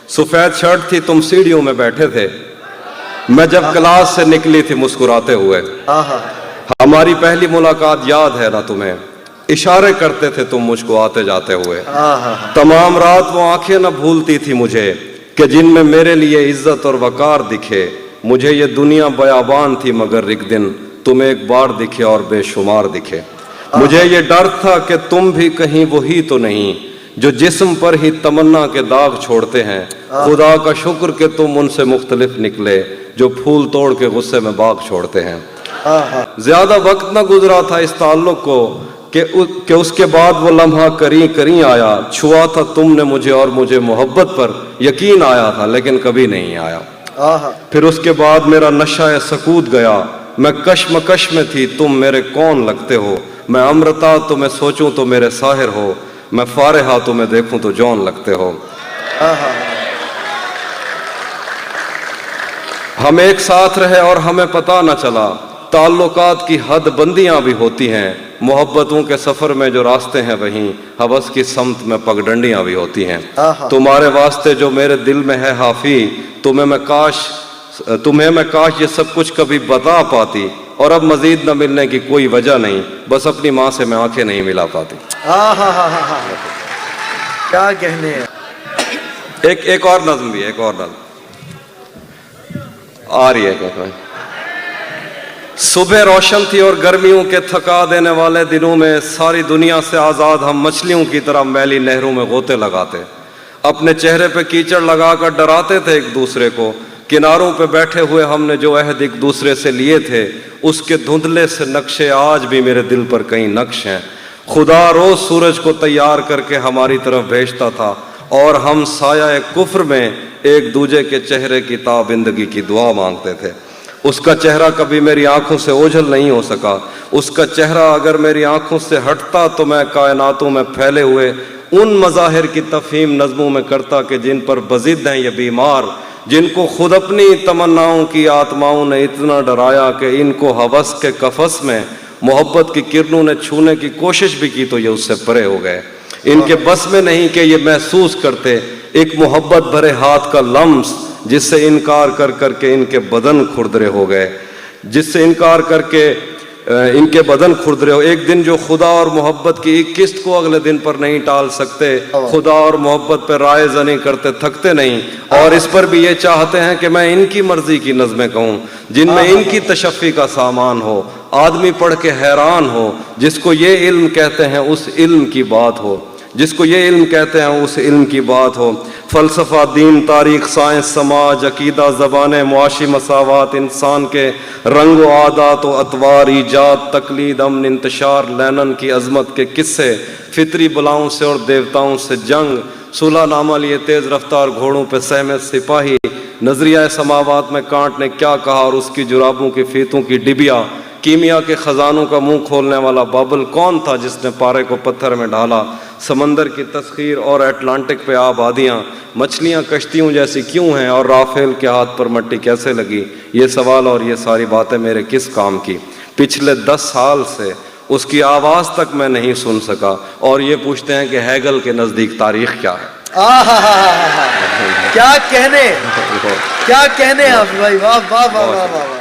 सफेद शर्ट थी, तुम सीढ़ियों में बैठे थे, मैं जब क्लास से निकली थी मुस्कुराते हुए। हमारी पहली मुलाकात याद है ना तुम्हें, इशारे करते थे तुम मुझको आते जाते हुए। तमाम रात वो आंखें न भूलती थी मुझे कि जिनमें मेरे लिए इज्जत और वकार दिखे। मुझे ये दुनिया बयाबान थी मगर एक दिन तुम एक बार दिखे और बेशुमार दिखे। मुझे ये डर था कि तुम भी कहीं वही तो नहीं जो जिस्म पर ही तमन्ना के दाग छोड़ते हैं। खुदा का शुक्र कि तुम उनसे मुख्तलिफ निकले जो फूल तोड़ के गुस्से में बाग छोड़ते हैं। ज्यादा वक्त न गुजरा था इस ताल्लुक को कि उसके बाद वो लम्हा करी करी आया। छुआ था तुमने मुझे और मुझे मोहब्बत पर यकीन आया था, लेकिन कभी नहीं आया। फिर उसके बाद मेरा नशा सकूत गया, मैं कश्मकश में थी, तुम मेरे कौन लगते हो। मैं अमृता तो मैं सोचूं तो मेरे साहिर हो, मैं फारिहा तो मैं देखूं तो जौन लगते हो। हम एक साथ रहे और हमें पता न चला, ताल्लुकात की हद बंदियां भी होती हैं। मोहब्बतों के सफर में जो रास्ते हैं वहीं हवस की समत में पगडंडियां भी होती हैं। तुम्हारे वास्ते जो मेरे दिल में है हाफी, तुम्हें मैं काश ये सब कुछ कभी बता पाती। और अब मजीद न मिलने की कोई वजह नहीं, बस अपनी माँ से मैं आंखें नहीं मिला पाती। क्या कहने हैं। एक और नज़्म भी, एक और नज़्म आ रही है। क्या सुबह रोशन थी और गर्मियों के थका देने वाले दिनों में सारी दुनिया से आज़ाद हम मछलियों की तरह मैली नहरों में गोते लगाते, अपने चेहरे पे कीचड़ लगाकर डराते थे एक दूसरे को। किनारों पे बैठे हुए हमने जो अहद एक दूसरे से लिए थे, उसके धुंधले से नक्शे आज भी मेरे दिल पर कई नक्श हैं। खुदा रोज सूरज को तैयार करके हमारी तरफ भेजता था और हम साया कुफ्र में एक दूजे के चेहरे की ताबिंदगी की दुआ मांगते थे। उसका चेहरा कभी मेरी आंखों से ओझल नहीं हो सका। उसका चेहरा अगर मेरी आंखों से हटता तो मैं कायनातों में फैले हुए उन मज़ाहिर की तफहीम नज़मों में करता कि जिन पर बज़िद हैं ये बीमार, जिनको खुद अपनी तमन्नाओं की आत्माओं ने इतना डराया कि इनको हवस के कफस में मोहब्बत की किरणों ने छूने की कोशिश भी की तो ये उससे परे हो गए। इनके बस में नहीं कि ये महसूस करते एक मोहब्बत भरे हाथ का लम्स, जिससे इनकार कर करके इनके बदन खुरदरे हो गए, जिससे इनकार करके इनके बदन खुरदरे हो। एक दिन जो खुदा और मोहब्बत की एक किस्त को अगले दिन पर नहीं टाल सकते, खुदा और मोहब्बत पर राय ज़नी करते थकते नहीं, और इस पर भी ये चाहते हैं कि मैं इनकी मर्जी की नज़में कहूँ जिनमें इनकी तशफ़ी का सामान हो, आदमी पढ़ के हैरान हो, जिसको ये इल्म कहते हैं उस इल्म की बात हो, जिसको ये इल्म कहते हैं उस इल्म की बात हो। फ़लसफ़ा, दीन, तारीख़, साइंस, समाज, अकीदा, ज़बानें, मुआशी मसावात, इंसान के रंग व आदात व अतवार, ईजाद, तकलीद, अमन, इंतशार, लैनन की अज़मत के किस्से, फितरी बलाओं से और देवताओं से जंग, सुलह नामा लिए तेज़ रफ्तार घोड़ों पे सहमे सिपाही, नज़रिया समावात में कांट ने क्या कहा और उसकी जुराबों की फीतों की डिबिया, कीमिया के ख़जानों का मुंह खोलने वाला बाबल कौन था जिसने पारे को पत्थर में ढाला, समंदर की तस्खीर और अटलांटिक पे आबादियाँ, मछलियाँ कश्तियों जैसी क्यों हैं और राफेल के हाथ पर मट्टी कैसे लगी। ये सवाल और ये सारी बातें मेरे किस काम की। पिछले 10 साल से उसकी आवाज़ तक मैं नहीं सुन सका और ये पूछते हैं कि हैगल के नज़दीक तारीख़ क्या है। क्या कहने, क्या कहने आप भाई, वाह वाह वाह वाह वाह।